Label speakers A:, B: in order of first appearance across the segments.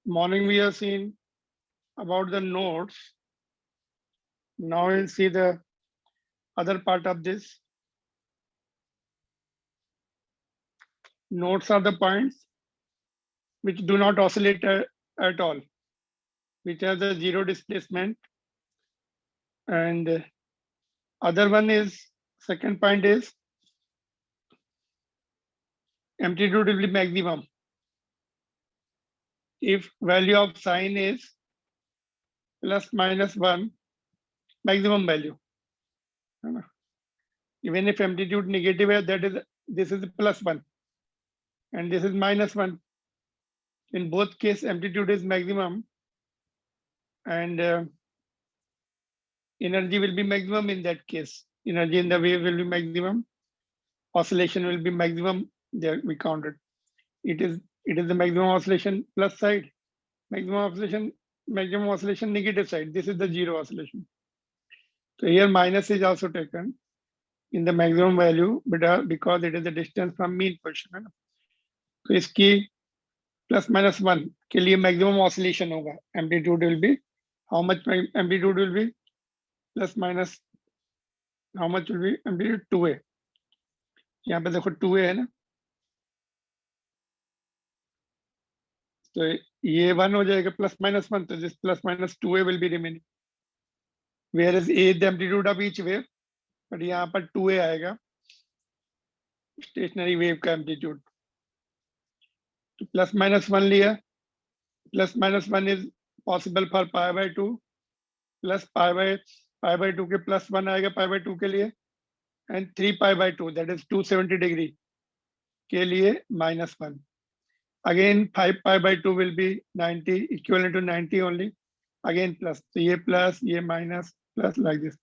A: Morning we have seen about the nodes. Now we'll see the other part of this. Nodes are the points which do not oscillate at all, which has a zero displacement. And other one is, second point is amplitude will be maximum if value of sine is plus minus 1, maximum value. Even if amplitude negative, that is, this is plus 1 and this is minus 1. In both case, amplitude is maximum and energy will be maximum in that case. Energy in the wave will be maximum. Oscillation will be maximum. There we counted. It is the maximum oscillation plus side. Maximum oscillation negative side. This is the zero oscillation. So here minus is also taken in the maximum value, but because it is the distance from mean position. So इसकी plus minus 1 के लिए maximum oscillation होगा. Amplitude will be, how much amplitude will be? Plus minus, how much will be amplitude? 2a. यहाँ पे देखो 2a है ना, तो ये 1 हो जाएगा plus minus 1, तो this plus minus 2a will be remaining. Whereas a is the amplitude of each wave, but यहाँ पर 2a आएगा stationary wave का amplitude. तो plus minus 1 लिया, plus minus 1 is possible for pi by 2, plus pi by 2 के plus 1 आएगा pi by 2 के लिए, and 3 pi by 2, that is 270 degree के लिए minus 1. Again 5 pi by 2 will be 90, equivalent to 90 only. Again plus, so ये plus, ये minus, plus like this,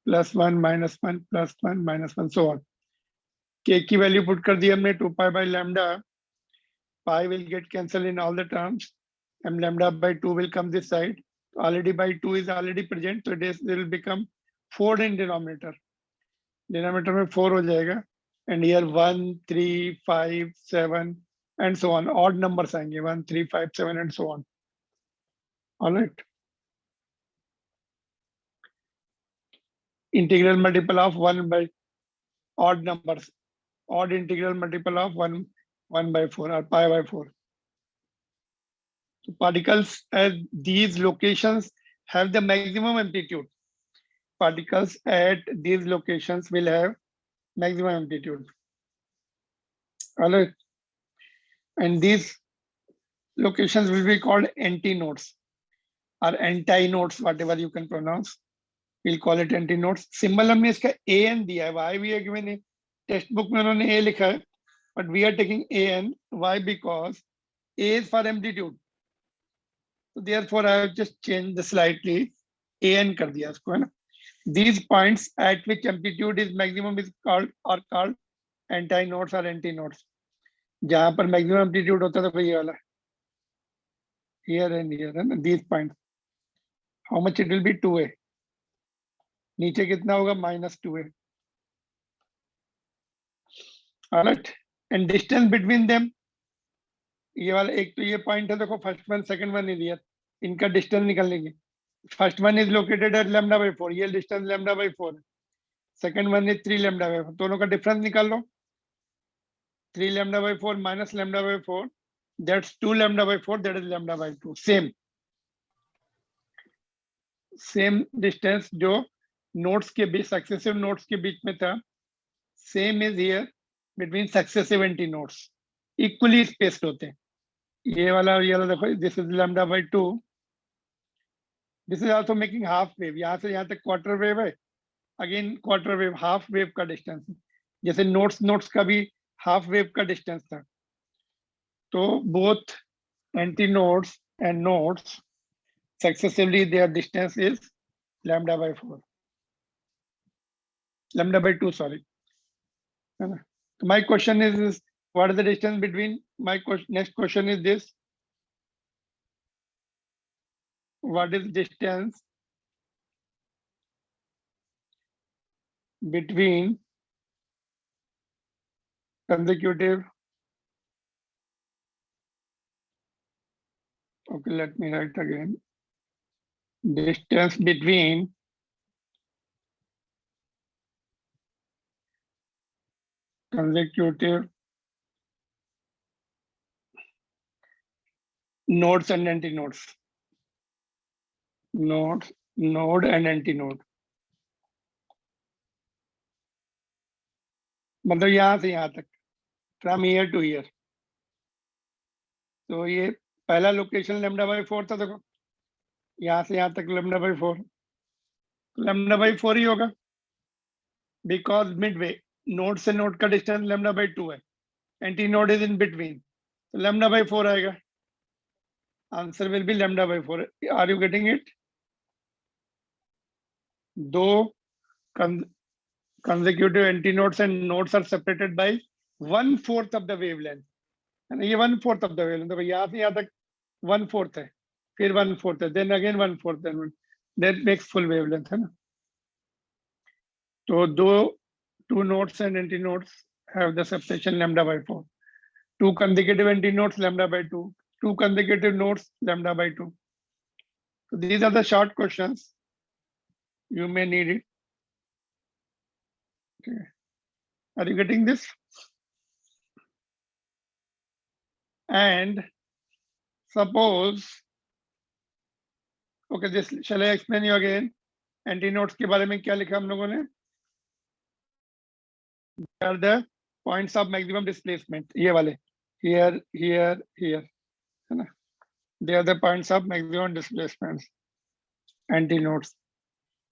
A: plus 1, minus 1, plus 1, minus 1, so on. K की value put कर दी हमने 2 pi by lambda. Pi will get cancelled in all the terms, and lambda by 2 will come this side. Already by 2 is already present, so it will become 4 in denominator. Denominator में 4 हो जाएगा, and here 1, 3, 5, 7 and so on. Odd numbers आएंगे 1, 3, 5, 7 and so on. All right. Integral multiple of 1 by odd numbers. Odd integral multiple of 1 by 4 or pi by 4. So particles at these locations have the maximum amplitude. Particles at these locations will have maximum amplitude. All right. And these locations will be called antinodes or antinodes, whatever you can pronounce. We'll call it antinodes. Symbol हमने इसका AN दिया है. Why we have given a textbook में उन्होंने A लिखा है, but we are taking AN. Why? Because A is for amplitude. So therefore I have just changed the slightly AN कर दिया इसको, है ना. These points at which amplitude is maximum is called antinodes or antinodes. जहाँ पर maximum amplitude होता था ये वाला, here and here, and these points. How much it will be? 2a. नीचे कितना होगा? minus 2a. All right. And distance between them, ये वाला एक तो ये पॉइंट है, देखो first one second one is here, इनका डिस्टेंस निकल लेंगे. First one is located at lambda by 4, ये डिस्टेंस लैम्डा बाई 4 है. Second one is 3 lambda by 4, दोनों का डिफरेंस निकाल लो. 3 lambda by 4 minus lambda by 4, that's 2 lambda by 4, that is lambda by 2. Same distance जो nodes के बीच, successive nodes के बीच में था, same is here between successive antinodes. Equally spaced होते हैं. ये वाला देखो, this is lambda by 2. This is also making half wave. यहाँ से यहाँ तक quarter wave है. Again quarter wave, half wave का distance. जैसे nodes का भी half wave का distance था. तो both antinodes and nodes successively their distance is lambda by 4. Lambda by 2, sorry. So my question is what is the distance between? My next question is this. What is distance between consecutive Okay, let me write again. Distance between consecutive nodes and antinodes. Node and antinode. मतलब यहां से यहां तक, from year two year. तो ये पहला location λ/4 था, देखो यहां से यहां तक λ/4, λ/4 ही होगा, बिकॉज मिडवे नोड से नोड का डिस्टेंस λ/2 है, antinode is in between, तो λ/4 आएगा। Answer will be λ/4। Are you getting it? दो consecutive antinodes and nodes are separated by 1/4 of the wavelength, है ना, ये 1/4 of the wavelength, तो यहाँ से यहाँ तक 1/4 है, फिर 1/4 है, then again 1/4, then that makes full wavelength, है ना। तो two nodes and antinodes have the separation λ/4, two consecutive antinodes λ/2, two consecutive nodes λ/2. So these are the short questions, you may need it. Okay. Are you getting this? And suppose, okay, this shall I explain you again? Antinodes के बारे में क्या लिखा हम लोगों ने? Are the points of maximum displacement, ये वाले, here, here, here, है ना? They are the points of maximum displacement, antinodes.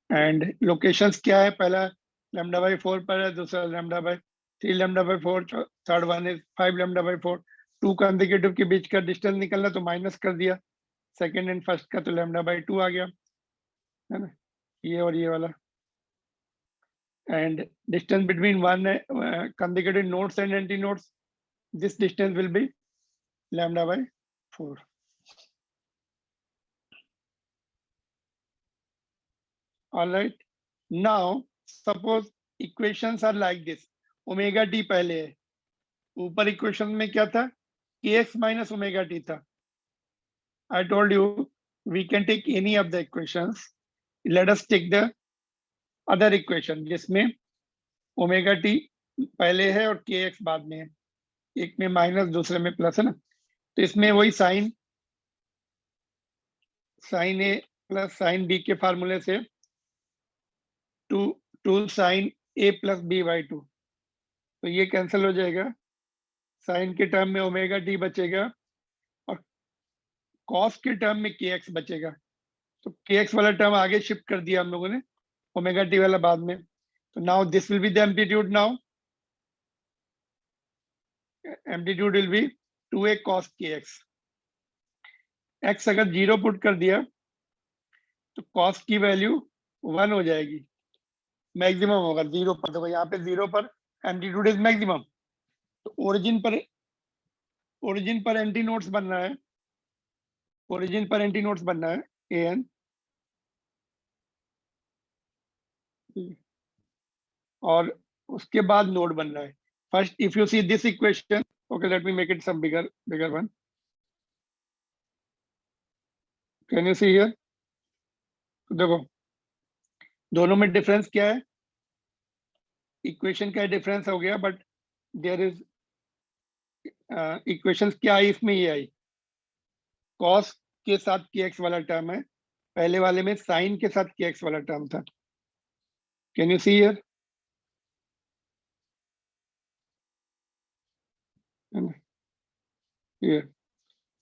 A: And locations क्या है? पहला λ/4 पर है, दूसरा λ/3 λ/4, third one is 5 λ/4. To consecutive के बीच का डिस्टेंस निकलना तो माइनस कर दिया, सेकेंड एंड फर्स्ट का तो λ/2 आ गया, है ना, ये और ये वाला। And distance between one consecutive nodes and antinodes, this distance will be λ/4. All right, now suppose equations are like this, omega t पहले है, ऊपर इक्वेशन में क्या था, kx minus omega t था। I told you we can take any of the equations. Let us take the other equation जिसमें omega T पहले है और kx बाद में है, एक में माइनस दूसरे में प्लस, है ना। तो इसमें वही साइन ए प्लस साइन बी के फार्मूले से to sign A plus b/2, तो ये कैंसिल हो जाएगा, साइन के टर्म में ओमेगा टी बचेगा और कॉस के टर्म में kx बचेगा। तो kx वाला टर्म आगे शिफ्ट कर दिया हम लोगों ने, ओमेगा टी वाला बाद में। तो now this will be the amplitude, now amplitude will be 2a cos kx। x अगर 0 पुट कर दिया तो cos की वैल्यू 1 हो जाएगी, मैक्सिमम होगा 0 पर। देखो यहाँ पे 0 पर एम्पलीट्यूड इज मैक्सिमम, तो ओरिजिन पर एंटी नोड्स बनना है, ओरिजिन पर एंटी नोड्स बनना है an, और उसके बाद नोड बनना है। First if you see this equation, okay let me make it some bigger one, can you see here? देखो दोनों में डिफरेंस क्या है, इक्वेशन का डिफरेंस हो गया, बट देयर इज इक्वेशंस क्या आई इसमें, ये आई कॉस के साथ kx वाला टर्म है, पहले वाले में साइन के साथ kx वाला टर्म था। Can you see here?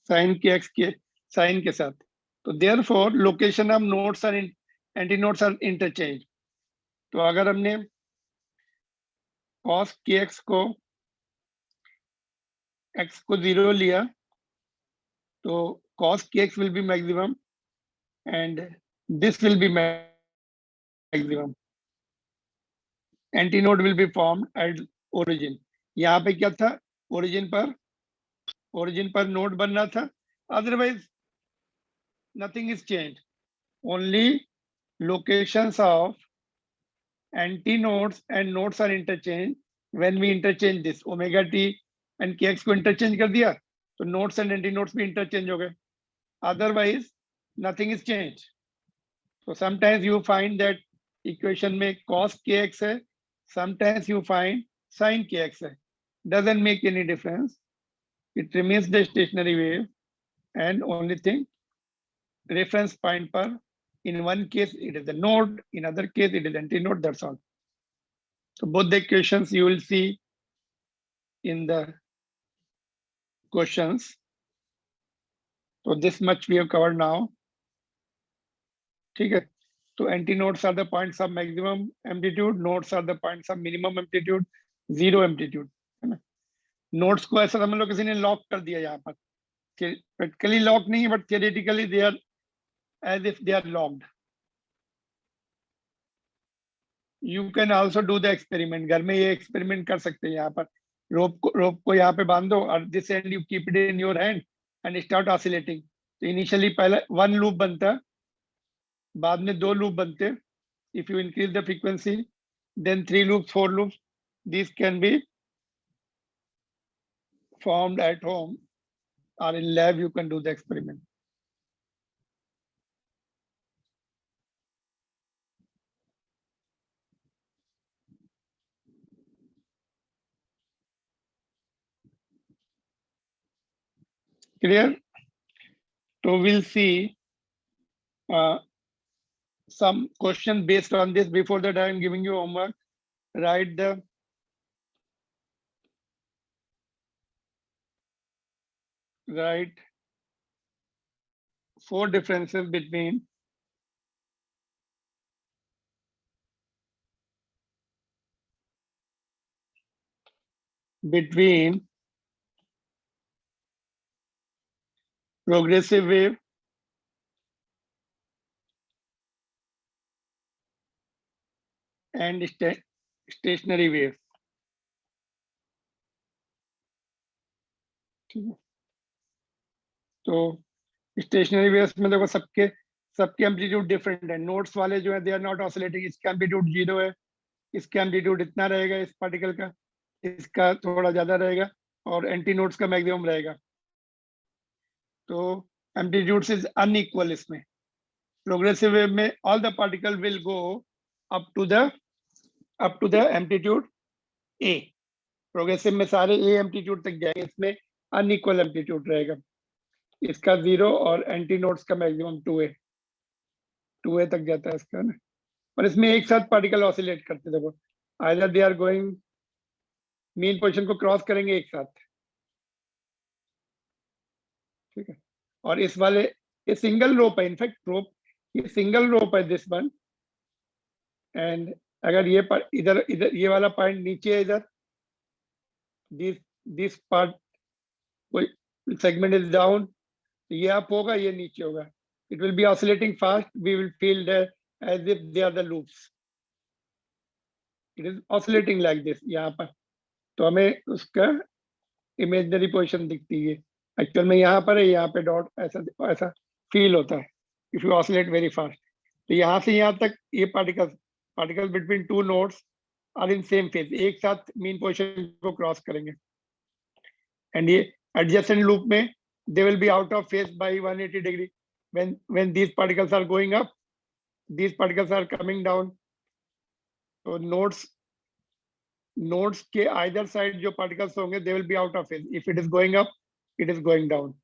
A: Sine kx के साइन के साथ, तो देयरफॉर लोकेशन ऑफ नोड्स और एंटीनोड्स आर इंटरचेंज। तो अगर हमने cos kx को x को 0 लिया तो cos kx will be maximum and this will be maximum, antinode will be formed at origin। यहाँ पे क्या था, ओरिजिन पर नोड बनना था, otherwise nothing is changed, only locations of antinodes and nodes are interchanged when we interchange this omega t and kx को interchange कर दिया तो nodes and antinodes भी interchange हो गए। otherwise nothing is changed. So sometimes you find that equation में cos kx है, sometimes you find sin kx है. Doesn't make any difference. It remains the stationary wave, and only thing, reference point per, in one case it is a node, in other case it is antinode, that's all. So both the equations you will see in the questions. So this much we have covered now. ठीक है. So antinodes are the points of maximum amplitude, nodes are the points of minimum amplitude, zero amplitude, है ना. Nodes को ऐसा समझ लो किसी ने lock कर दिया यहाँ पर. प्रैक्टिकली लॉक नहीं है, but theoretically they are as if they are locked. You can also do the experiment. घर में ये एक्सपेरिमेंट कर सकते हैं. यहाँ पर रोप को यहाँ पे बांध दो और this end you keep it in your hand and start oscillating. तो इनिशियली पहले वन लूप बनता है, बाद में दो लूप बनते हैं. If you increase the frequency then 3 loops 4 loops. This can be formed at home or in lab. You can do the experiment. Clear? So we'll see some question based on this. Before that, I am giving you homework. Write 4 differences between progressive wave and stationary wave. तो stationery waves में देखो सबके amplitude different है. Nodes वाले जो है they are not oscillating. इसका amplitude 0 है, इसका एम्पलीट्यूड इतना रहेगा इस पार्टिकल का, इसका थोड़ा ज्यादा रहेगा, और एंटी नोड्स का मैक्सिमम रहेगा. तो एम्पलीट्यूड्स इज अनइक्वल. इसमें प्रोग्रेसिव वेव में all the particle will go up to the amplitude A. Progressive में सारे ए एम्पलीट्यूड तक जाएंगे. इसमें अनइक्वल एम्पलीट्यूड रहेगा. इसका 0 और एंटी नोड्स का मैक्सिमम 2a तक जाता है इसका ना. और इसमें एक साथ पार्टिकल ऑसिलेट करते. देखो either they are going mean position को क्रॉस करेंगे एक साथ. ठीक है. और इस वाले ये सिंगल रोप है. इनफैक्ट रोप ये सिंगल रोप है दिस वन. एंड अगर ये इधर ये वाला पॉइंट नीचे है, इधर दिस पार्ट कोई सेगमेंट इज डाउन, ये अप होगा, ये नीचे होगा. It will be oscillating fast. We will feel that as if they are the loops. It is oscillating like this यहाँ पर. तो हमें उसका इमेजिनरी पोजीशन दिखती है. एक्चुअल में यहाँ पर है, यहाँ पे डॉट ऐसा फील होता है if you oscillate very fast. तो यहाँ से यहाँ तक ये particle between 2 nodes are in same phase. एक साथ मीन पोजीशन को क्रॉस करेंगे. एंड ये एडजेसेंट लूप में they will be out of phase by 180 degree. When these particles are going up, these particles are coming down. So nodes के either side जो particles होंगे they will be out of phase. If it is going up, it is going down.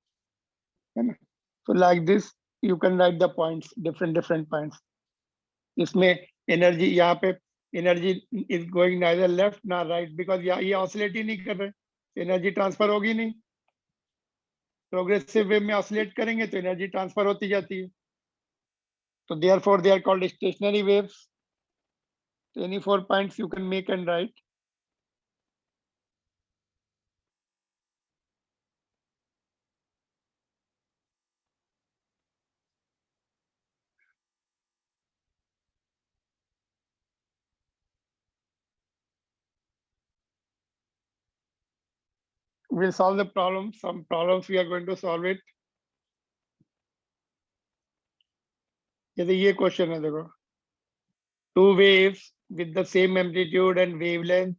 A: So like this you can write the points, different points. इसमें energy यहाँ पे energy is going neither left nor right because ये oscillate ही नहीं कर रहे. Energy transfer होगी नहीं. Progressive wave में ऑसिलेट करेंगे तो एनर्जी ट्रांसफर होती जाती है. तो therefore they are called stationary waves. Any 4 points you can make and write. We'll solve the problem. Some problems we are going to solve it. जैसे ये क्वेश्चन है देखो. 2 waves with the same amplitude and wavelength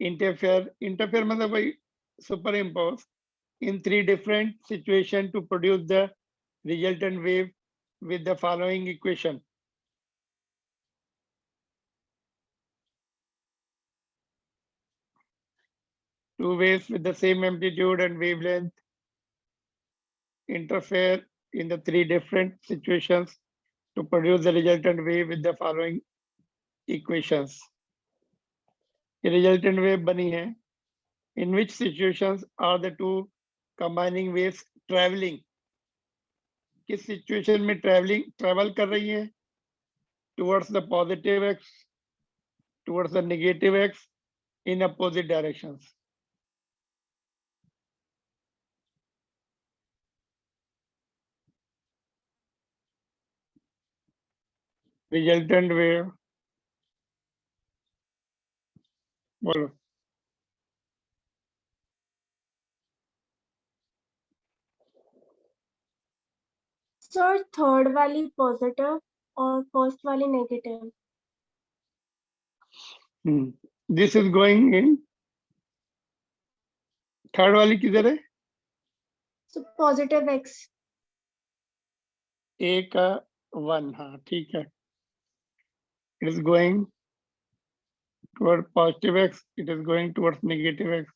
A: interfere मतलब भाई superimpose in 3 different situations to produce the resultant wave with the following equation. Two waves with the same amplitude and wavelength interfere in the three different situations to produce the resultant wave with the following equations. The resultant wave bani hai. In which situations are the two combining waves traveling? किस situation में travel कर रही है? Towards the positive x, towards the negative x, in opposite directions. Resultant wave. बोलो.
B: Sir third वाली positive और first वाली negative.
A: This is going in. Third वाली किधर है?
B: So positive x.
A: A का 1. हाँ ठीक है. It is going toward positive x. It is going towards negative x.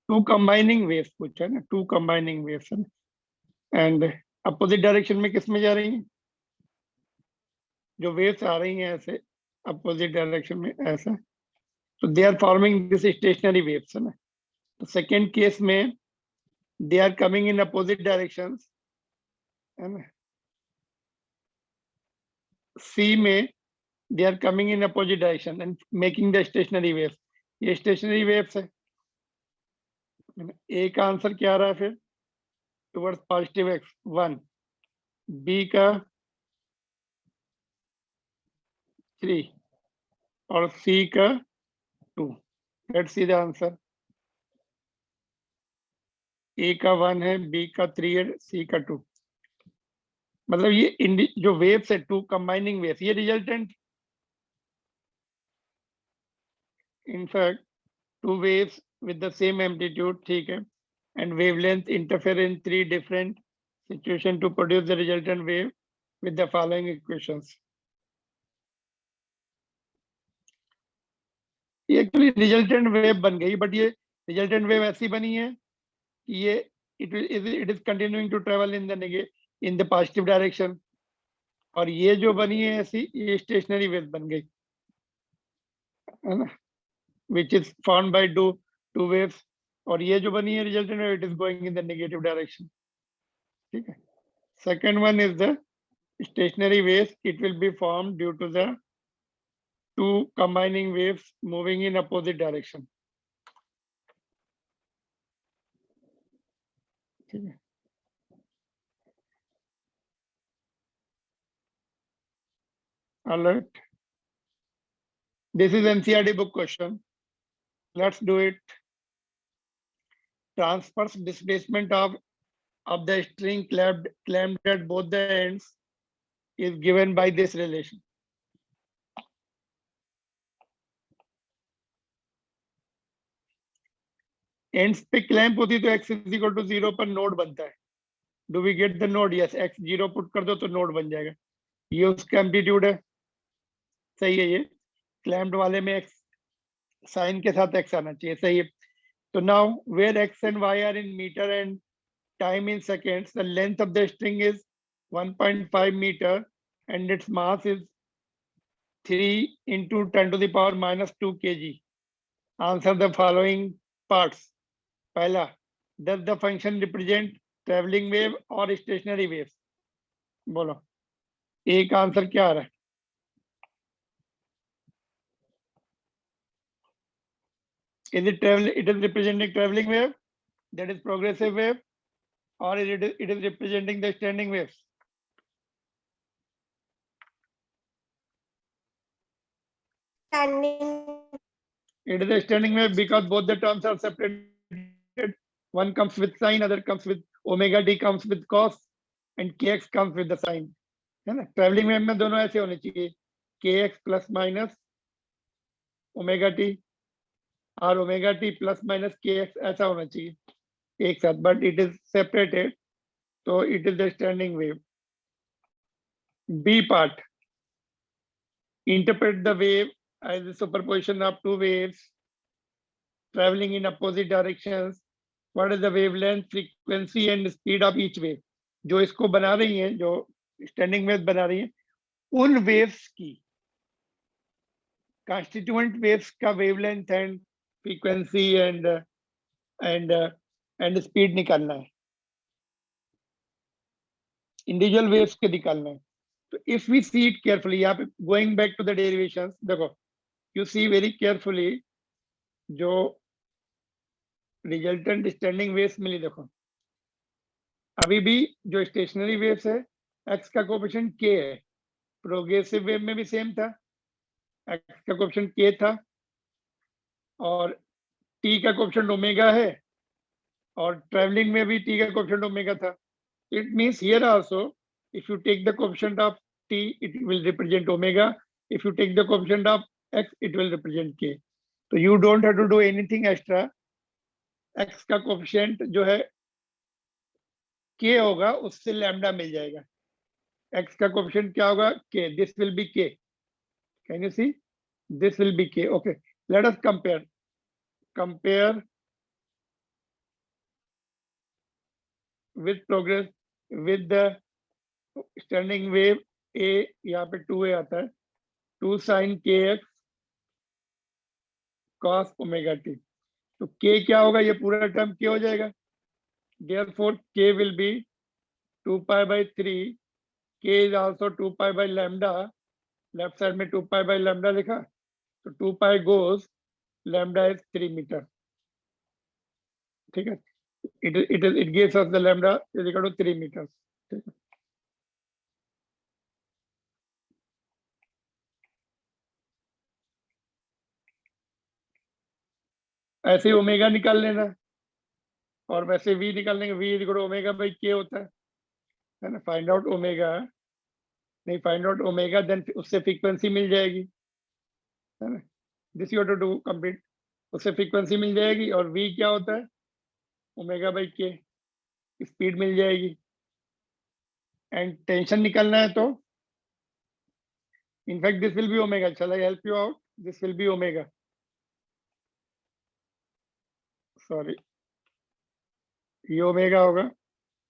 A: Two combining waves पूछा ना. Two combining waves है. And opposite direction में किस में जा रही हैं? जो waves आ रही हैं ऐसे opposite direction में ऐसा. So they are forming this stationary waves है ना. तो second case में they are coming in opposite directions है ना. C में they are coming in opposite direction and making the stationary waves. ये stationary waves है. A का आंसर क्या आ रहा है फिर? Towards positive x 1, B का 3 और C का 2. Let's see the answer. A का 1 है, B का 3 है, C का 2. मतलब ये जो वेव्स है, टू कंबाइनिंग वेव्स, ये resultant. In fact two waves with the same amplitude, ठीक है, and wavelength interfere in three different situations to produce the resultant wave with the following equations. ये एक्चुअली रिजल्टेंट वेव बन गई, but ये resultant wave ऐसी बनी है कि ये it is continuing to travel in the positive direction. और ये जो बनी है ऐसी, ये स्टेशनरी वेव बन गई है ना, which is formed by two waves. और ये जो बनी है resultant wave, it is going in the negative direction. ठीक है. Second one is the stationary waves. It will be formed due to the two combining waves moving in opposite direction. Okay. All right. This is NCERT book question. Let's do it. Transverse displacement of the string clamped at both the ends is given by this relation. Ends पे clamp होती तो x is equal to 0 पर node बनता है. Do we get the node? Yes. x 0 put कर दो तो node बन जाएगा. ये उसका amplitude है. सही है. ये clamped वाले में x साइन के साथ x आना चाहिए. सही है. तो now where x and y are in meter and time in seconds, the length of the string is 1.5 meter and its mass is 3 into 10 to the power minus 2 kg. Answer the following parts. पहला, does the function represent traveling wave or stationary waves? बोलो. A का answer क्या आ रहा है? Is it it is representing traveling wave, that is progressive wave, or it is representing the standing waves?
B: Standing.
A: It is a standing wave because both the terms are separated. One comes with sine, other comes with omega t comes with cos, and kx comes with the sine. है ना? Travelling wave में दोनों ऐसे होने चाहिए, kx plus minus omega t. Or omega t plus minus k x ऐसा होना चाहिए एक साथ, बट इट इज सेपरेटेड, तो it is the standing wave. B part, interpret the wave as a superposition of two waves traveling in opposite directions. What is the wavelength, frequency and speed of each wave? जो इसको बना रही हैं, जो standing wave बना रही हैं, उन वेव्स की constituent waves का wavelength and frequency and speed निकालना है, individual waves के निकालना है. तो if we see it carefully, यहाँ पे going back to the derivations, देखो you see very carefully जो रिजल्टेंट स्टैंडिंग वेव्स मिली. देखो अभी भी जो स्टेशनरी वेव्स है, एक्स का कोएफिशिएंट के है, प्रोग्रेसिव वेव में भी सेम था, एक्स का कोएफिशिएंट के था, और टी का कोएफिशिएंट ओमेगा है, और ट्रैवलिंग में भी टी का कोएफिशिएंट ओमेगा था. It means here also if you take the coefficient of t it will represent omega, if you take the coefficient of x it will represent k. तो you don't have to do anything extra. X का coefficient जो है के होगा, उससे lambda मिल जाएगा. X का coefficient क्या होगा? K. This will be K. Can you see? This will be K. Okay, let us compare with progress with the standing wave a. यहाँ पे 2a आता है, 2 sin kx cos omega t. तो k क्या होगा? ये पूरा टर्म k हो जाएगा. Therefore k will be 2 pi by 3. k is also 2 pi by lambda. Left side में 2 pi by lambda लिखा, तो 2 pi goes, lambda is 3 metre. ठीक है, it gives us the lambda is equal to 3 meters. ठीक है. ऐसे omega निकाल लेना, और वैसे v निकाल लेंगे. v is equal to omega by k होता है ना. फाइंड आउट ओमेगा, नहीं फाइंड आउट ओमेगा, देन उससे फ्रीक्वेंसी मिल जाएगी, है ना. This you have to do complete. उससे फ्रीक्वेंसी मिल जाएगी, और v क्या होता है? Omega by k. स्पीड मिल जाएगी, एंड टेंशन निकालना है तो in fact this will be omega. Shall I help you out? This will be omega. Sorry, ये ओमेगा होगा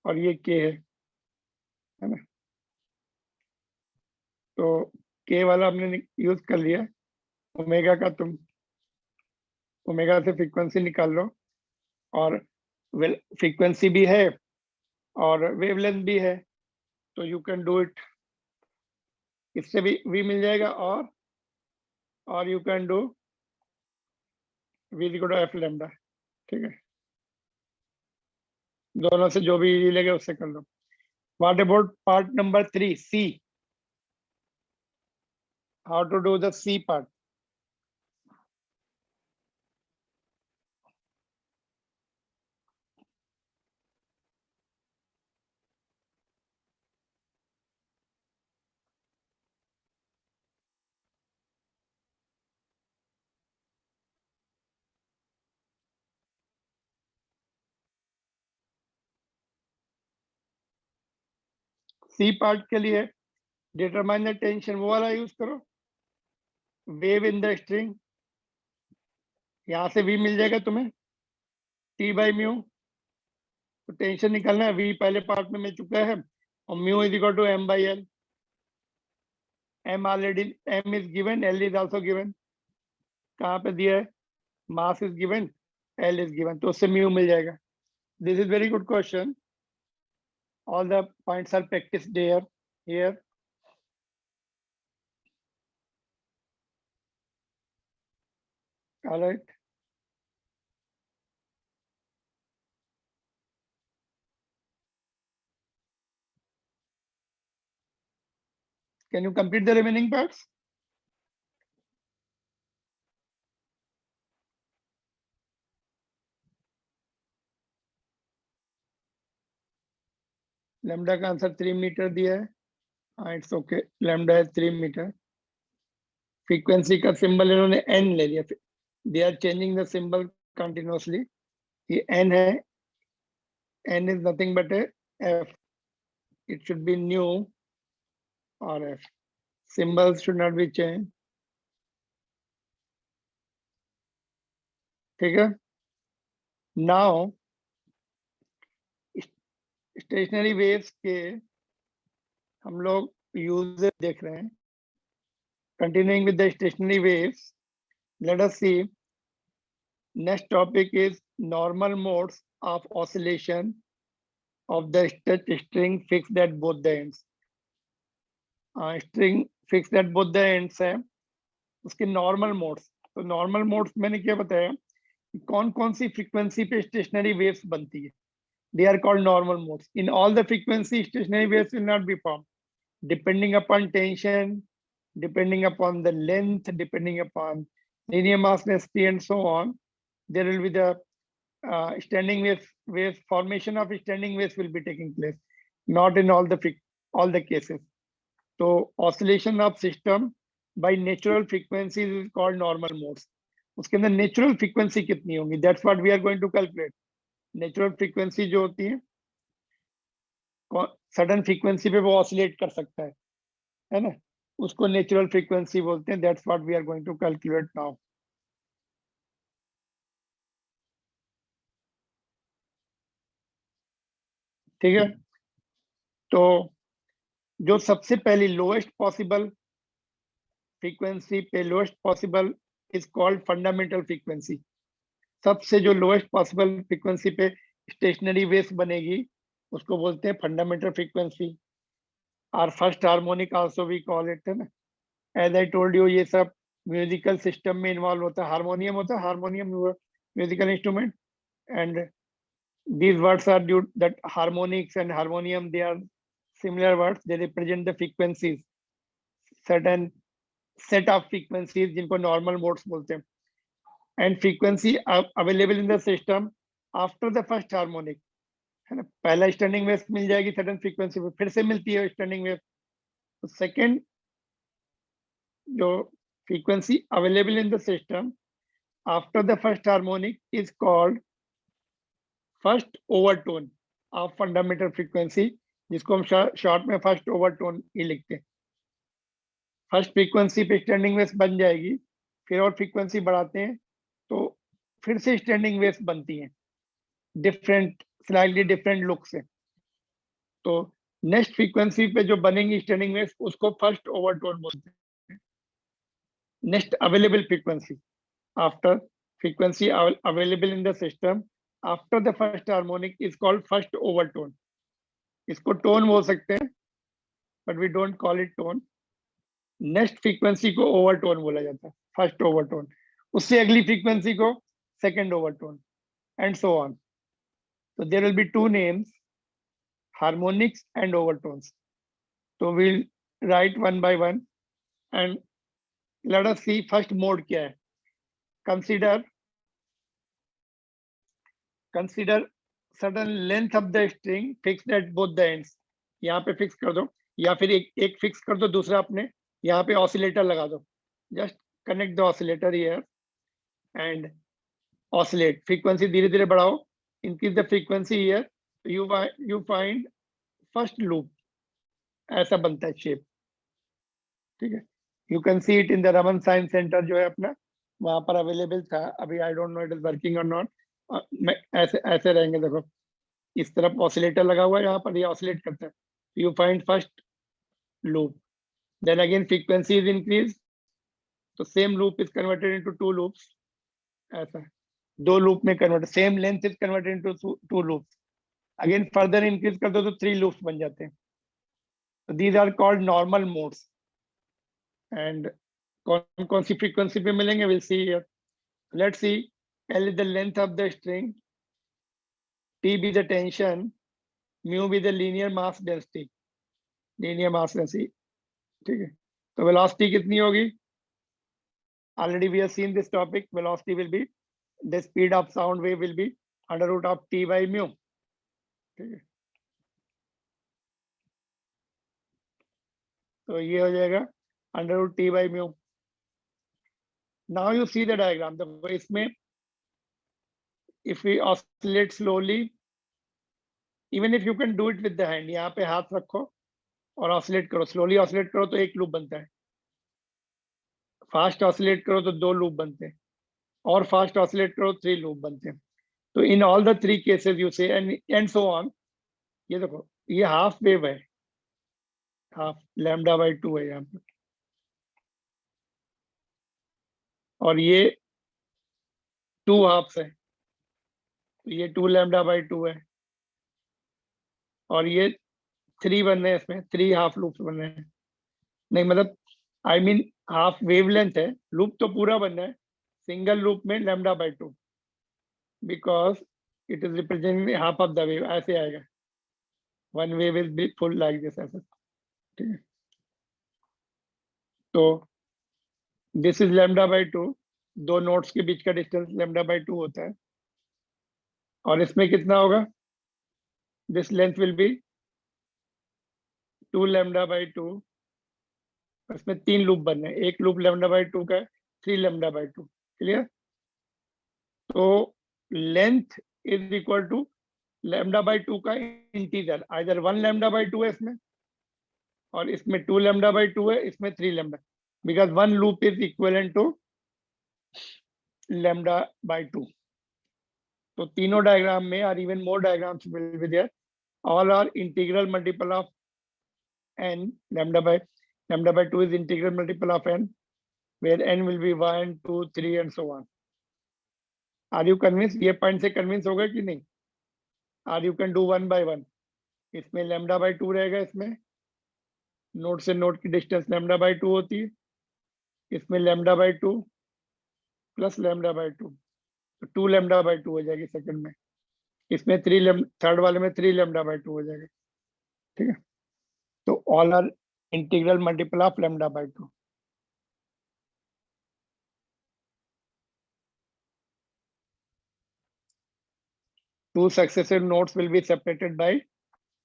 A: और ये के है ना. तो के वाला हमने यूज कर लिया. ओमेगा का तुम ओमेगा से फ्रीक्वेंसी निकाल लो, और फ्रीक्वेंसी भी है और वेवलेंथ भी है, तो यू कैन डू इट. इससे भी v मिल जाएगा, और you can do v equal to f lambda. ठीक है, दोनों से जो भी इजी लगे उससे कर लो. What about part number 3 C? How to do the C part? C part के लिए डिटरमाइन द टेंशन, वो वाला यूज करो. वेव इन द स्ट्रिंग, यहाँ से v मिल जाएगा तुम्हें t बाई म्यू. तो टेंशन निकालना है, v पहले पार्ट में मिल चुका है, और mu is equal to m by l. m already, m is given, l is also given. कहाँ पे दिया है? Mass is given, l is given, तो उससे म्यू मिल जाएगा. This is very good question. All the points are practiced there here. All right. Can you complete the remaining parts? Lambda का answer 3 metre दिया है. हाँ, इट्स ओके. लैम्डा है 3 metre. Frequency का सिंबल इन्होंने n ले लिया. they are changing the symbol continuously. ये n है, n is nothing but a f. It should be new or f. Symbols should not be changed. ठीक है. Now stationery waves के हम लोग यूज देख रहे हैं. Continuing with the stationary waves, let us see. Next topic is normal modes of oscillation of the string fixed at both the ends. String fixed at both the ends है उसके normal modes. तो normal modes मैंने क्या बताया, कौन कौन सी frequency पे stationary waves बनती है. They are called normal modes. In all the frequency, stationary waves will not be formed. Depending upon tension, depending upon the length, depending upon linear mass density, and so on, there will be the standing waves formation of standing waves will be taking place. Not in all the cases. So oscillation of system by natural frequencies is called normal modes. उसके अंदर natural frequency कितनी होंगी? That's what we are going to calculate. Natural frequency जो होती है, sudden frequency पे वो oscillate कर सकता है ना, उसको नेचुरल फ्रीक्वेंसी बोलते हैं. That's what we are going to calculate now. ठीक है. तो जो सबसे पहली लोएस्ट पॉसिबल फ्रीक्वेंसी पे lowest possible is called fundamental frequency. सबसे जो लोएस्ट पॉसिबल फ्रीक्वेंसी पे स्टेशनरी वेव्स बनेगी उसको बोलते हैं फंडामेंटल फ्रीक्वेंसी. और first harmonic also we call it, है ना. एज आई टोल्ड यू, ये सब म्यूजिकल सिस्टम में इन्वॉल्व होता है. हारमोनियम होता है, harmonium musical instrument. And these words are due that harmonics and harmonium, they are similar words. They represent the frequencies, certain set of frequencies जिनको normal modes बोलते हैं. And frequency available in the system after the first harmonic, है ना. पहला standing wave मिल जाएगी certain frequency पे, फिर से मिलती है स्टैंडिंग वेव. तो सेकेंड जो frequency available in the system after the first harmonic is called first overtone of fundamental frequency, जिसको हम शॉर्ट में फर्स्ट ओवरटोन ही लिखते हैं. फर्स्ट फ्रीक्वेंसी पे स्टैंडिंग वेव्स बन जाएगी, फिर और फ्रीक्वेंसी बढ़ाते हैं तो फिर से स्टैंडिंग वेव्स बनती हैं डिफरेंट, स्लाइटली डिफरेंट लुक से. तो नेक्स्ट फ्रीक्वेंसी पे जो बनेंगी स्टैंडिंग वेव्स उसको फर्स्ट ओवरटोन बोलते हैं. Next available frequency after frequency available in the system after the first harmonic is called first overtone. इसको टोन बोल सकते हैं, but we don't call it tone. Next frequency को ओवरटोन बोला जाता है, फर्स्ट ओवरटोन. उससे अगली फ्रीक्वेंसी को second overtone, and so on. So there will be two names, harmonics and overtones. So we'll write one by one and let us see first mode क्या है. Consider certain length of the string fixed at both the ends. यहाँ पे fix कर दो, या फिर एक fix कर दो, दूसरा अपने यहाँ पे ऑसिलेटर लगा दो. Just connect the oscillator here and oscillate. Frequency धीरे धीरे बढ़ाओ, increase the frequency here. You find first loop. ऐसा बनता है शेप. ठीक है. You can see it in the Raman science centre जो है अपना, वहां पर अवेलेबल था. अभी I don't know it is working और नॉट. ऐसे ऐसे रहेंगे. देखो इस तरफ ऑसिलेटर लगा हुआ है, यहाँ पर ये ऑसिलेट करता है. You find first loop, then again frequency is increase, तो same loop is converted into two loops. ऐसा दो लूप में convert, same length is converted into two loops. Again further increase कर दो तो थ्री लूप्स बन जाते हैं. These are called normal modes. And कौन कौन सी फ्रीक्वेंसी पे मिलेंगे, will see here. Let's see. L is the length of the string, T be the tension, mu be the linear mass density. Linear mass density. ठीक है. तो velocity कितनी होगी? Already we have seen this topic. Velocity will be the speed of sound wave will be under root of T by mu. ठीक है. तो ये हो जाएगा under root T by mu. Now you see the diagram, देखो इसमें if we oscillate slowly, even if you can do it with the hand, यहाँ पे हाथ रखो और ऑसिलेट करो, स्लोली ऑसिलेट करो तो एक लूप बनता है, फास्ट ऑसिलेट करो तो 2 लूप बनते हैं, और फास्ट ऑसिलेट करो 3 लूप बनते हैं। तो in all the 3 cases you से एंड सो ऑन। ये देखो ये हाफ वेव है, हाफ λ/2 है यहाँ पे, और ये 2 हाफ्स है, तो ये 2 λ/2 है, और ये 3 बन रहे हैं, इसमें 3 हाफ लूप्स बन रहे हैं, नहीं मतलब आई मीन हाफ वेवलेंथ है, लूप तो पूरा बन रहा है, सिंगल लूप में λ/2, because it is representing half of the wave, ऐसे आएगा, one wave is be full like this, ऐसा, ठीक है। तो दिस इज λ/2, 2 नोड्स के बीच का डिस्टेंस λ/2 होता है, और इसमें कितना होगा, दिस लेंथ विल बी 2 λ/2, इसमें 3 लूप बनने हैं, एक लूप λ/2 का है, 3 λ/2, क्लियर। तो लेंथ इज इक्वल टू λ/2 का इंटीजर, आइदर 1 λ/2 है इसमें, और इसमें 2 λ/2 है, इसमें 3 λ, because 1 loop is equivalent to λ/2। तो तीनों डायग्राम में, और even more diagrams will be there, all are integral multiple of n, λ/2 is integral multiple of n, where n will be 1, 2, 3 and so on. Are you convinced? ये point से convince हो गए कि नहीं? Or you can do 1 by 1. इसमें λ/2 रहेगा, इसमें node से नोड की डिस्टेंस λ/2 होती है, इसमें λ/2 प्लस λ/2, तो 2 λ/2 हो जाएगी सेकंड में, इसमें 3 थर्ड वाले में 3 λ/2 हो जाएगा, ठीक है। तो all are integral multiple of λ/2। Two successive nodes will be separated by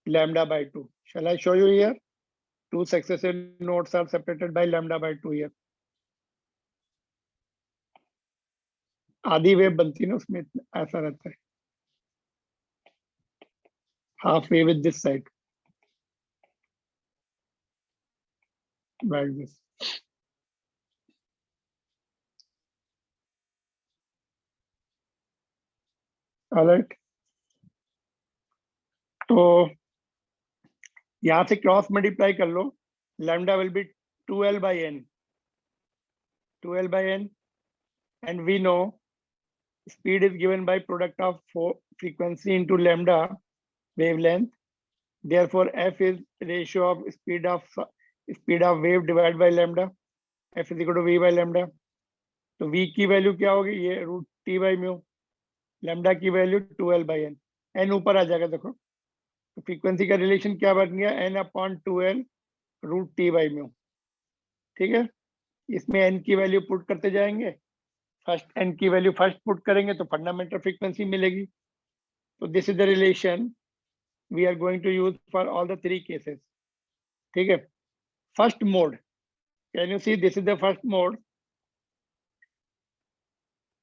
A: λ/2. Shall I show you here? Two successive nodes are separated by λ/2 here. आधी वेव बनती है ना उसमें, ऐसा रहता है, half wave with this side, like this. All right. तो यहां से क्रॉस मल्टीप्लाई कर लो, lambda will be 2l/n, 2l/n, and we know speed is given by product of frequency into lambda wavelength. Therefore, f is ratio of speed of wave divided by lambda. F is equal to v by lambda. तो v की value क्या होगी, ये √t/μ, lambda की value 2l/n, n ऊपर आ जाएगा, देखो तो फ्रीक्वेंसी का रिलेशन क्या बन गया, n/2l √t/μ, ठीक है। इसमें n की वैल्यू पुट करते जाएंगे, फर्स्ट n की वैल्यू फर्स्ट पुट करेंगे तो फंडामेंटल फ्रीक्वेंसी मिलेगी। तो this is the relation we are going to use for all the 3 cases, ठीक है। First mode, can you see, this is the first mode,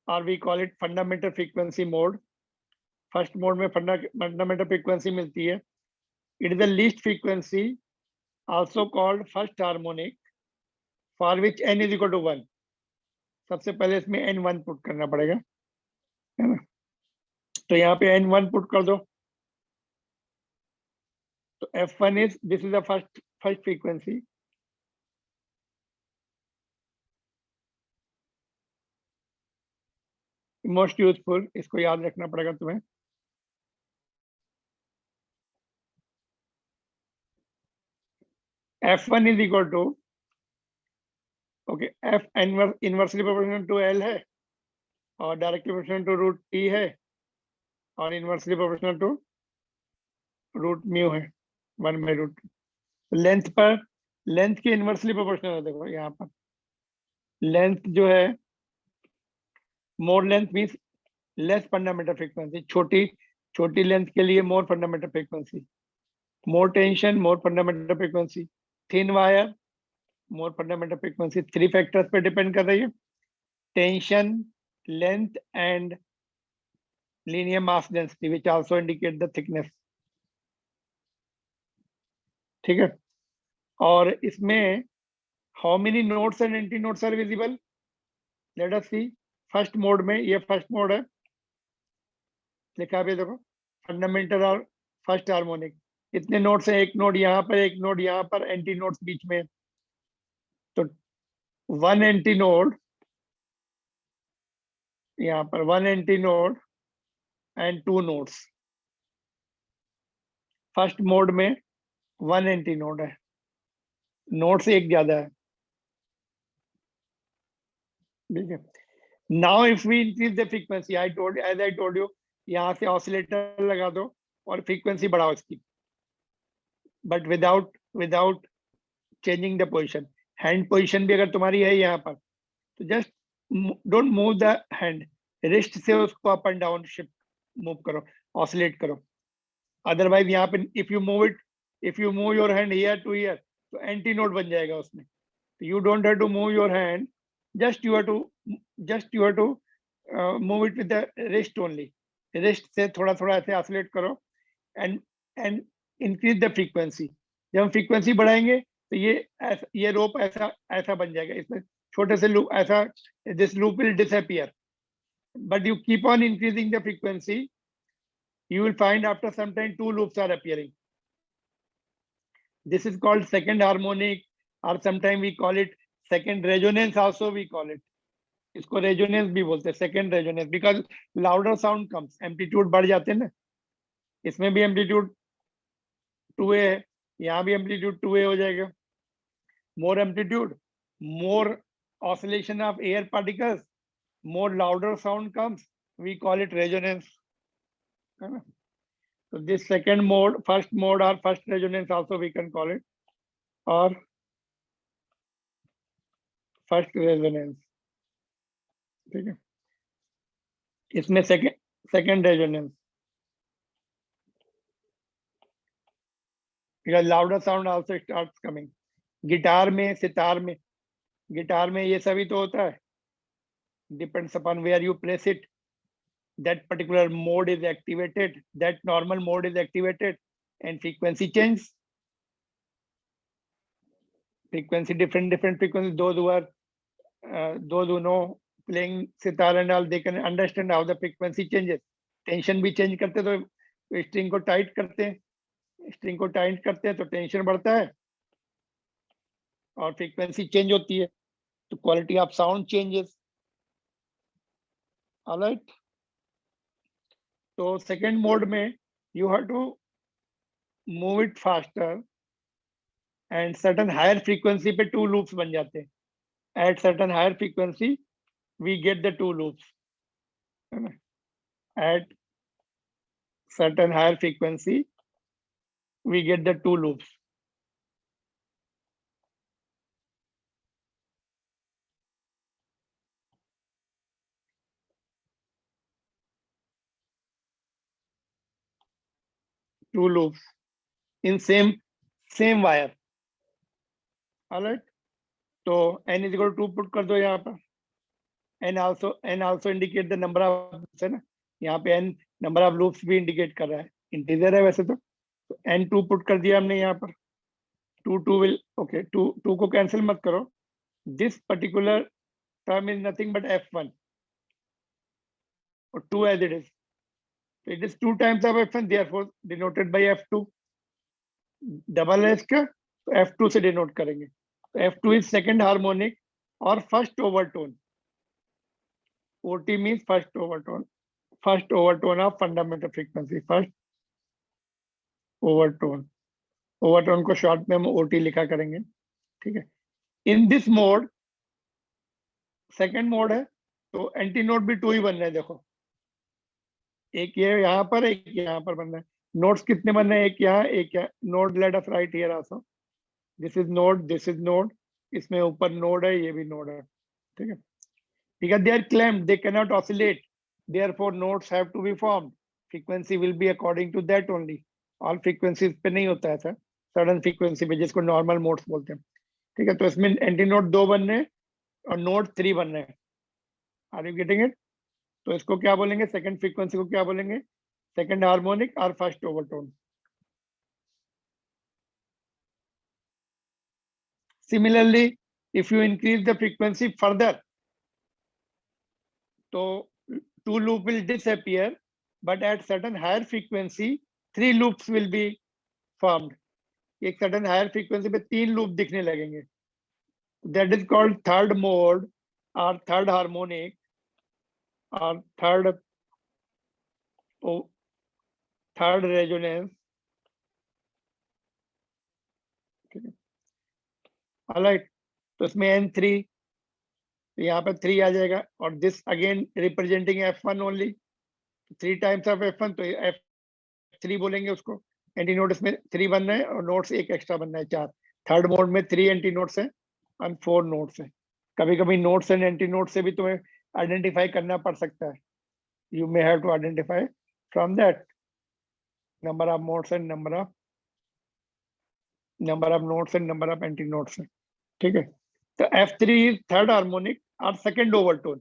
A: और we call it fundamental frequency mode. First mode में fundamental frequency मिलती है, it is the least frequency, also called first harmonic, for which n is equal to 1। सबसे पहले इसमें n1 put करना पड़ेगा, है ना। तो यहाँ पे n1 पुट कर दो, तो f1 is, this is the first frequency, most useful, इसको याद रखना पड़ेगा तुम्हें। f1 is equal to, okay, f inversely proportional to l है, और डायरेक्टली प्रोपोर्शनल टू √t है, और इनवर्सली प्रोपोर्शनल टू √μ है, 1/√2। लेंथ पर, लेंथ की इनवर्सली प्रोपोर्शनल है, देखो यहाँ पर लेंथ जो है, more length means less fundamental frequency, छोटी लेंथ के लिए more fundamental frequency, more tension more fundamental frequency, thin wire more fundamental frequency, 3 factors पे डिपेंड कर रही है। tension, length and linear mass density which also indicate the thickness. ठीक है, और इसमें how many nodes and antinodes are visible? Let us see. First mode में, ये फर्स्ट मोड है, लिखा भी देखो, फंडामेंटल और फर्स्ट हार्मोनिक. इतने नोड्स हैं, एक नोड यहाँ पर, एक नोड यहाँ पर, एंटी नोड्स बीच में. तो वन एंटी नोड यहाँ पर, one antinode and two nodes. First mode में वन एंटी नोड है, नोड से एक ज्यादा है. ठीक है. Now if we increase the frequency, I told you, यहाँ से ऑसिलेटर लगा दो और फ्रीक्वेंसी बढ़ाओ इसकी, but without changing the position. Hand position भी अगर तुम्हारी है यहाँ पर, तो just don't move the hand, wrist से उसको up and down shift move करो, ऑसिलेट करो. अदरवाइज यहाँ पे if you move your hand here to here, तो एंटी नोड बन जाएगा उसमें. You don't have to move your hand, just you have to move it with the wrist only. Wrist से थोड़ा थोड़ा ऐसे oscillate करो and increase the frequency. जब हम frequency बढ़ाएंगे तो ये रोप ऐसा बन जाएगा, इसमें छोटे से लूप ऐसा, this loop will disappear. But you keep on increasing the frequency, you will find after some time two loops are appearing. This is called second harmonic, or sometimes we call it second resonance also we call it. इसको resonance भी बोलते हैं, second resonance, because louder sound comes, amplitude बढ़ जाते हैं ना. इसमें भी amplitude 2A है, यहाँ भी amplitude 2A हो जाएगा. More amplitude, more oscillation of air particles, more louder sound comes, we call it resonance. So this second mode, first mode or first resonance also we can call it, or first resonance. ठीक है, इसमें second resonance, because louder sound also starts coming. Guitar में, सितार में, guitar में ये सभी तो होता है, depends upon where you place it, that particular mode is activated, that normal mode is activated, and frequency change. Frequency, different frequencies. Those who know playing sitar and all, they can understand how the frequency changes. Tension भी change करते तो string को tight करते हैं, string को tight करते हैं तो tension बढ़ता है और frequency change होती है, तो quality of sound changes. All right. तो second mode में you have to move it faster, and certain higher frequency पे two loops बन जाते हैं. At certain higher frequency, we get the two loops. At certain higher frequency, we get the two loops. Two loops in same wire. All right. तो n is equal to 2 put कर दो यहाँ पर, n also indicate the number of loops है ना, यहाँ पे n number of loops भी indicate कर रहा है, इंटीजर है वैसे तो n 2 पुट कर दिया हमने यहाँ पर. 2 will okay, 2 को कैंसिल मत करो. This particular term is nothing but f1 or 2 as it is. So it is 2 times of f1, therefore denoted by f2. Double है इसका, तो f2 से डिनोट करेंगे. F2 is second harmonic or first overtone. OT means first overtone of fundamental frequency. First overtone को short में हम OT लिखा करेंगे. ठीक है. In this mode, second mode है, तो एंटी नोड भी 2 ही बन रहे हैं. देखो, एक ये यहाँ पर, एक यहाँ पर बन रहा है. नोड्स कितने बन रहे हैं? एक यहाँ, एक यहाँ. Node let us right here also. This is node, इसमें ऊपर नोड है, ये भी नोड है. ठीक है. Because they are claimed they cannot oscillate, therefore nodes have to be formed. Frequency will be according to that only. All frequencies पे नहीं होता है सर, सडन फ्रीक्वेंसी पे, जिसको नॉर्मल मोड्स बोलते हैं. ठीक है. तो इसमें एंटी नोड 2 बन रहे हैं और नोड 3 बन रहे हैं. Are you getting it? तो इसको क्या बोलेंगे, सेकंड फ्रीक्वेंसी को क्या बोलेंगे, सेकंड हार्मोनिक और first overtone. Similarly, if you increase the frequency further, so two loop will disappear, but at certain higher frequency, three loops will be formed. एक certain higher frequency पे तीन loop दिखने लगेंगे. That is called third mode or third harmonic or third resonance. All right. तो इसमें N3, तो यहाँ पे 3 आ जाएगा और this again representing F1 only, 3 times of F1, तो F3 बोलेंगे उसको. एंटी नोट इसमें 3 बनना है और नोट्स एक एक्स्ट्रा बनना है, 4. थर्ड मोड में 3 एंटी नोट्स हैं और 4 नोट्स हैं. कभी कभी नोट्स एंड एंटी नोट से भी तुम्हें आइडेंटिफाई करना पड़ सकता है. You may have to identify from that number of nodes and number of nodes and number of antinodes. ठीक है. तो F3 इज थर्ड हार्मोनिक और सेकंड ओवरटोन.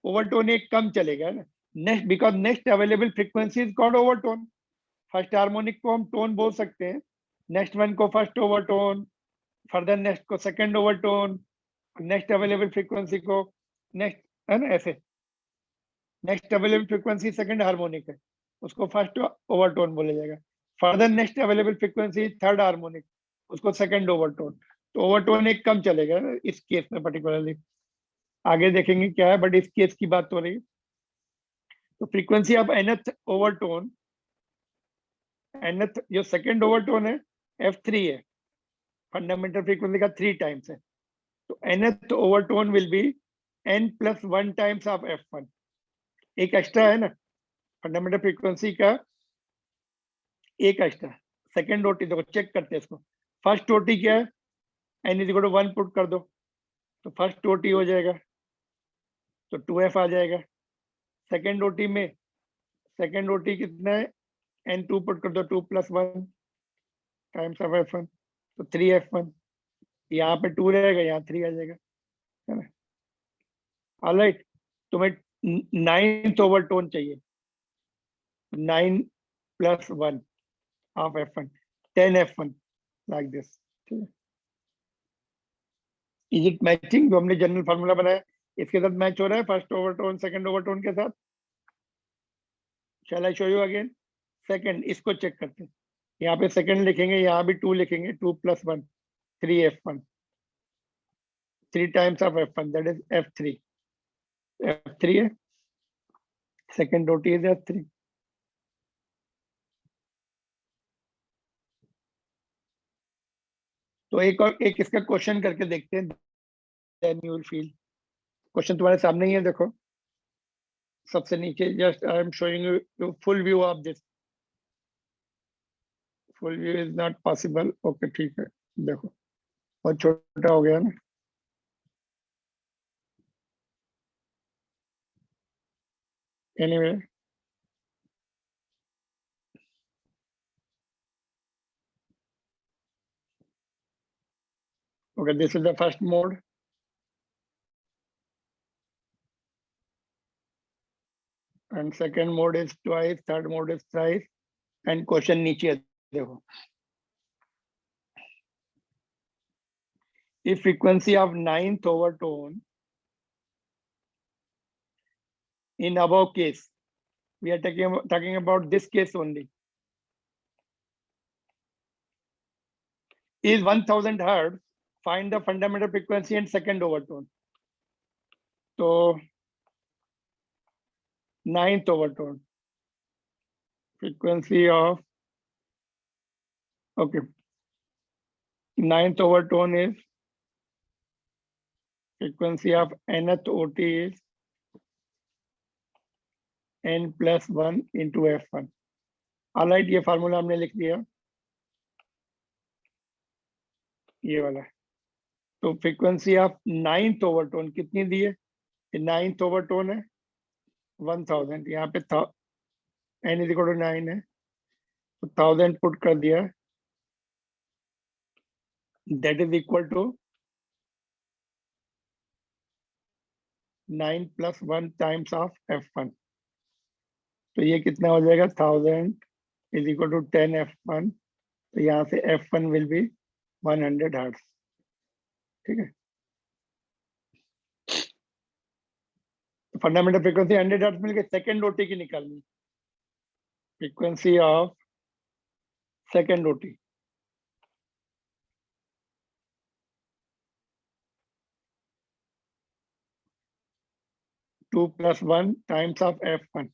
A: ओवरटोन एक कम चलेगा ना, next because next available frequency is called overtone. First harmonic को हम टोन बोल सकते हैं, नेक्स्ट वन को फर्स्ट ओवरटोन, फर्दर नेक्स्ट को second overtone, next available frequency को नेक्स्ट, है ना, ऐसे. Next available frequency second harmonic है, उसको फर्स्ट ओवरटोन बोला जाएगा. Further next available frequency third harmonic, उसको सेकंड ओवरटोन. तो ओवरटोन एक कम चलेगा ना इस केस में पर्टिकुलरली. आगे देखेंगे क्या है, बट इस केस की बात हो रही है. तो frequency of nth overtone, nth जो सेकंड ओवरटोन है F3 है, फंडामेंटल फ्रीक्वेंसी का 3 टाइम्स है. तो nth overtone will be n+1 times of F1. एक एक्स्ट्रा है ना फंडामेंटल फ्रीक्वेंसी का, एक एक्स्ट्रा. सेकंड ओटी देखो, चेक करते हैं इसको. फर्स्ट ओटी क्या है, n=1 पुट कर दो तो फर्स्ट ओटी हो जाएगा, तो 2f आ जाएगा. सेकंड ओटी में सेकंड ओटी कितना है, n2 पुट कर दो, 2+1 टाइम्स ऑफ F1, तो 3f1. यहाँ पे 2 रहेगा, यहाँ 3 आ जाएगा, है ना. ऑलराइट. तुम्हें 9th ओवरटोन चाहिए, 9+1 of F1, 10f1 like this. Is it matching? जो हमने जनरल फार्मूला बनाया इसके साथ मैच हो रहा है, फर्स्ट ओवरटोन सेकंड ओवरटोन के साथ. Shall I show you again. Second, इसको चेक करते हैं. यहाँ पे सेकंड लिखेंगे, यहाँ भी 2 लिखेंगे, 2+1, 3f1, 3 times of F1, that is F3. F3 है, सेकंड ओटी इज F3. तो एक इसका क्वेश्चन करके देखते हैं, then you will feel. Question तुम्हारे सामने ही है, देखो सबसे नीचे. Just I am showing you full view of this. Full view is not possible. Okay ठीक है, देखो बहुत छोटा हो गया ना. Anyway, okay, this is the first mode. And second mode is twice, third mode is thrice. And question नीचे है, देखो. If frequency of 9th overtone in above case, we are talking about this case only, is 1000 hertz, find the fundamental frequency and second overtone. So 9th overtone, frequency of, okay, 9th overtone is frequency of nth OT is n+1 into F1. All right, ये formula हमने लिख दिया, ये वाला. तो frequency of 9th overtone कितनी दी है, 9th overtone है 1000. यहाँ पे n=9 है, तो 1000 पुट कर दिया, that is equal to 9 + 1 times of f1, तो ये कितना हो जाएगा 1000 = 10 f1, तो यहाँ से f1 विल बी 100 हर्ट्ज। ठीक है, फंडामेंटल फ्रीक्वेंसी 100 हर्ट्ज मिल गई। सेकंड ओटी की निकालनी, frequency of second OT, two plus 1 times of f1,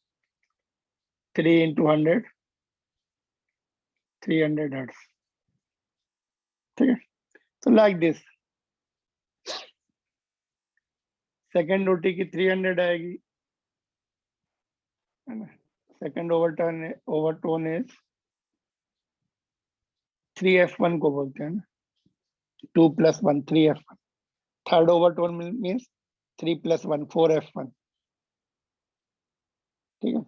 A: 3 × 100, 300 hertz. ठीक है, तो लाइक दिस, सेकंड ओटी की 300 आएगी, है ना। सेकंड ओवरटोन इज 3f1 को बोलते हैं ना, 2 + 1 3f1। Third overtone means 3 + 1 4f1। ठीक है,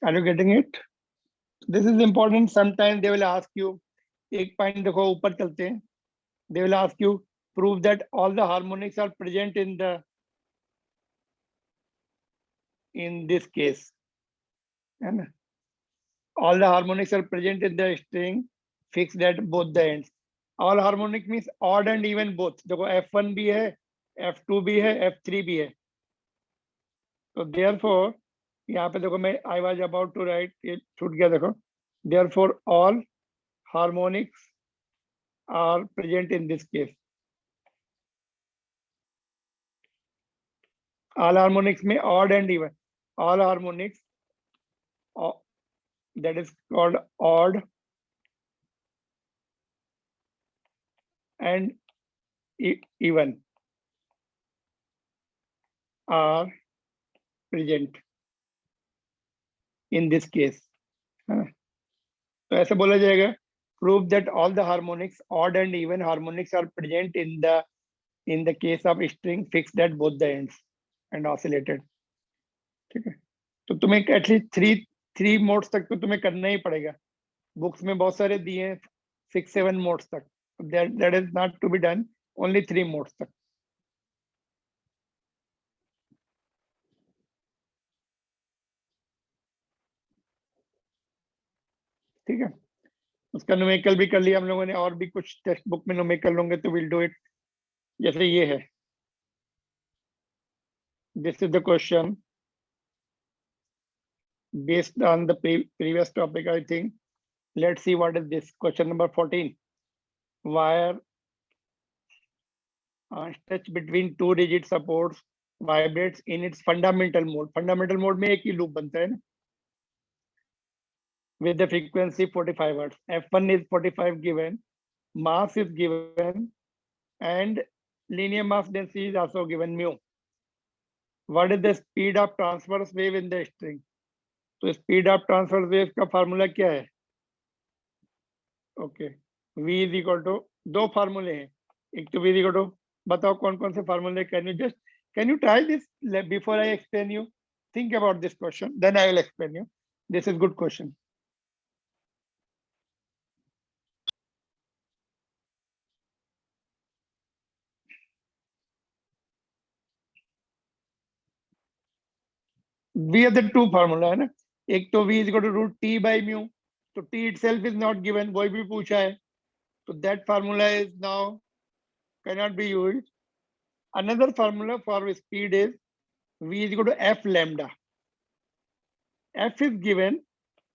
A: are you getting it? This is important. Sometimes they will ask you, एक पॉइंट देखो ऊपर चलते हैं, they will ask you prove that all the harmonics are present in this case, है ना। all the harmonics are present in the string fixed at both the ends. all harmonic means odd and even both। देखो f1 भी है, f2 भी है, f3 भी है, तो therefore यहाँ पे देखो मैं I was about to write, ये छूट गया देखो, therefore all harmonics are present in this case। all harmonics में odd and even, all harmonics that is called odd and even are present in this case, है ना। तो ऐसे बोला जाएगा, prove that all the harmonics, odd and even harmonics are present in the case of string fixed at both the ends and oscillated। ठीक है, तो तुम्हें एटलीस्ट थ्री मोड्स तक तो तुम्हें करना ही पड़ेगा। बुक्स में बहुत सारे दिए हैं 6-7 मोड्स तक, that is not to be done, only 3 modes तक। ठीक है, उसका न्यूमेरिकल भी कर लिया हम लोगों ने, और भी कुछ टेक्स्ट बुक में न्यूमेरिकल होंगे तो विल डू इट। जैसे ये है, this is the question based on the previous topic, I think। Let's see what is this question number 14। wire stretched between two rigid supports vibrates in its fundamental mode। fundamental mode में एक ही loop बनता है ना, with the frequency 45 hertz। f1 is 45 given, mass is given, and linear mass density is also given, mu। what is the speed of transverse wave in the string? तो speed of transverse wave का formula क्या है? Okay, v is equal to, दो फार्मूले हैं, एक तो v is equal to, बताओ कौन कौन से फार्मूले, can you try this before I explain you, think about this question, then I will explain you। this is good question। we have the two formula है ना, एक तो v is equal to √T/mu, तो T itself is not given, वही भी पूछा है, तो that formula is now cannot be used। another formula for speed is v is equal to f lambda। f is given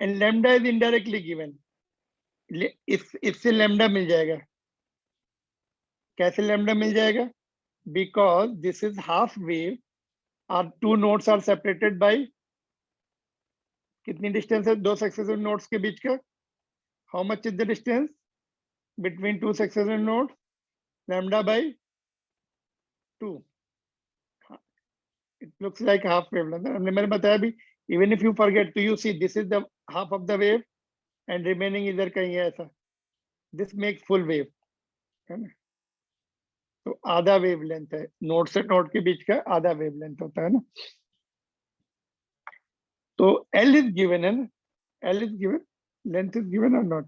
A: and lambda is indirectly given। इससे lambda मिल जाएगा। कैसे lambda मिल जाएगा? because this is half wave, our two nodes are separated by कितनी distance है दो successive nodes के बीच का? how much is the distance between two successive nodes? lambda by 2। it looks like half wave। मैंने बताया भी Even if you forget, so you see this is the half of the wave and remaining इधर कहीं है ऐसा. This makes full wave, है ना. तो आधा वेव लेंथ है, नोड से नोड के बीच का आधा वेव लेंथ होता है ना. तो L is given है ना, L is given, length is given or not?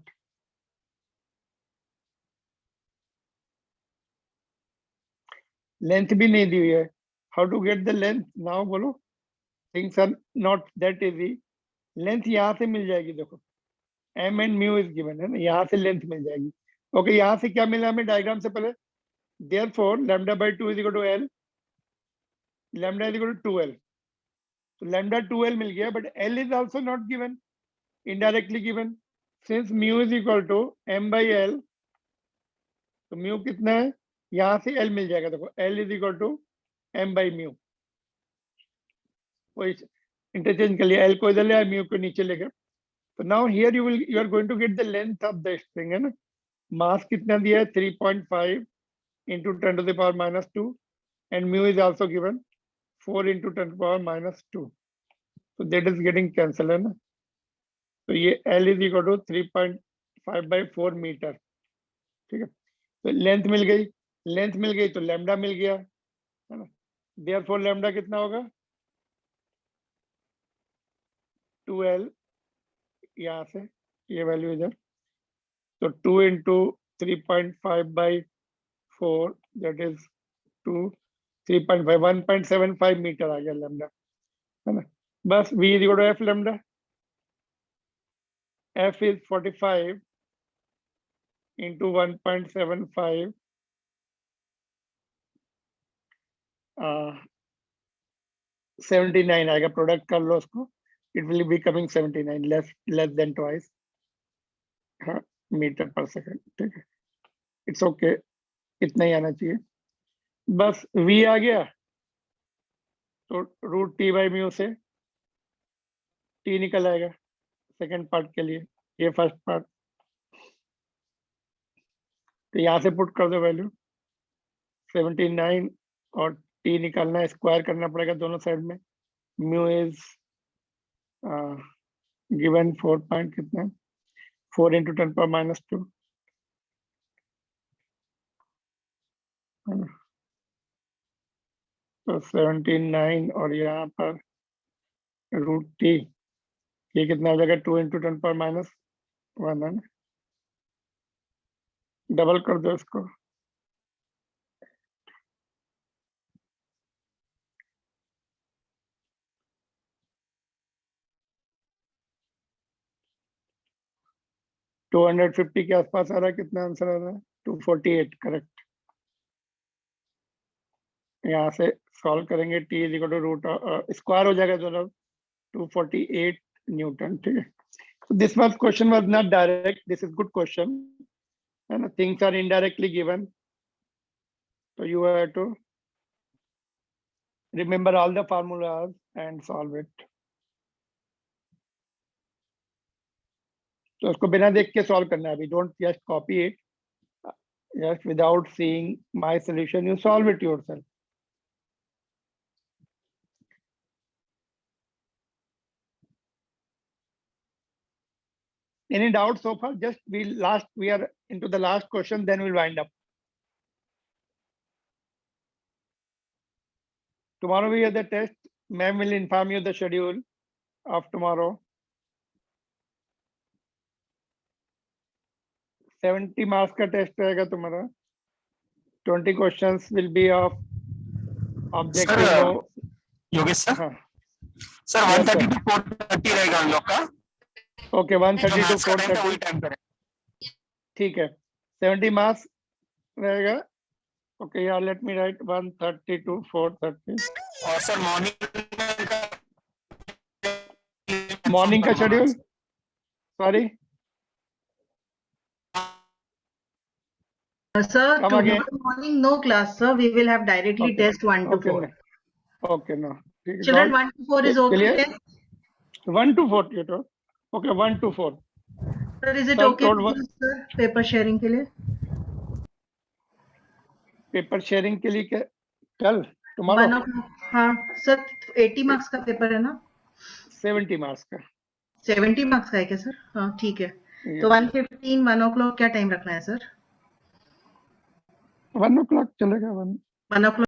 A: Length भी नहीं दी हुई है. How to get the length now बोलो. Things are not that easy. Length यहाँ से मिल जाएगी, देखो m and mu is given है ना, यहाँ से लेंथ मिल जाएगी. ओके, यहाँ से क्या मिला हमें डायग्राम से पहले? Therefore lambda by 2 is equal to L, lambda is equal to 2L. So lambda 2L मिल गया, but L is also not given, indirectly given. Since mu is equal to m by L, तो mu कितना है? यहाँ से L मिल जाएगा, देखो L is equal to m by mu. वो interchange कर लिया, L को इधर ले आया, mu को नीचे ले गया. So now here you are going to get the length of the string है ना. मास कितना दिया है? 3.5 into 10 to the power minus 2, and mu is also given 4 into 10 to the power minus 2. So that is getting cancelled है ना. तो ये L is equal to 3.5 by 4 metre. ठीक है, तो लेंथ मिल गई, लेंथ मिल गई तो लैम्डा मिल गया है ना. Therefore लैम्डा कितना होगा? 2L, यहाँ से ये वैल्यू इधर, तो 2 into 3.5 by 4, that is 2, 3.5, 1.75 metre आ गया लैम्डा, है ना. बस V is equal to F lambda. F is 45 into 1.75, 79 आएगा. प्रोडक्ट कर लो उसको, it will be coming 79, less than twice metre पर सेकंड. ठीक है, इट्स ओके, इतना ही आना चाहिए. बस V आ गया तो रूट T बाई म्यू से T निकल आएगा सेकंड पार्ट के लिए, ये फर्स्ट पार्ट. तो यहाँ से पुट कर दो वैल्यू 79 और T निकालना है, स्क्वायर करना पड़ेगा दोनों साइड में. म्यू इज गिवन 4 पॉइंट कितना, 4 into 10 power minus 2. तो 79 और यहाँ पर रूट T, ये कितना हो जाएगा? 2 into 10 power minus 1 है ना. डबल कर दो इसको, टू 250 के आसपास आ रहा है. कितना आंसर आ रहा है? 248. करेक्ट. यहाँ से सॉल्व करेंगे, T is equal to root square हो जाएगा दोनों, 248 न्यूटन. ठीक है, this was question was not direct, this is good question है ना. Things are indirectly given, so you have to remember all the formulas and solve it. तो उसको बिना देख के सॉल्व करना है अभी. Don't just copy it, just without seeing my solution you solve it yourself. Any doubts so far? Just we are into the last question, then we'll wind up. Tomorrow we have the test. Ma'am will inform you the schedule of tomorrow. 70 marks का test रहेगा तुम्हारा. 20 questions will be of objective.
C: Yogesh sir,
A: हाँ,
C: sir 130 to 430 रहेगा हम लोग का.
A: Okay, 130 to 430.
C: वही time करें.
A: ठीक है, 70 मार्क्स रहेगा. ओके यार, लेट मी राइट 130 to 430.
C: और सर
A: मॉर्निंग का schedule, sorry
D: Sir,
A: Come
D: tomorrow
A: again.
D: morning no class, sir. We will have directly
A: Okay.
D: test 1 to 4.
A: Okay, no.
D: Children, 1 to 4 is okay.
A: Clear? 1 to 4 you told. Okay, 1 to 4.
D: Sir, is it
A: Sir,
D: okay
A: told
D: with you, sir? Paper sharing के लिए?
A: Paper sharing के लिए कल, tomorrow.
D: 1 o'clock. हाँ, sir, 80 marks का paper है ना?
A: 70 marks का।
D: 70 मार्क्स का है क्या सर? हाँ ठीक है। तो 1:15 1 o'clock क्या टाइम रखना है सर?
A: 1 o'clock चलेगा।
D: 1 o'clock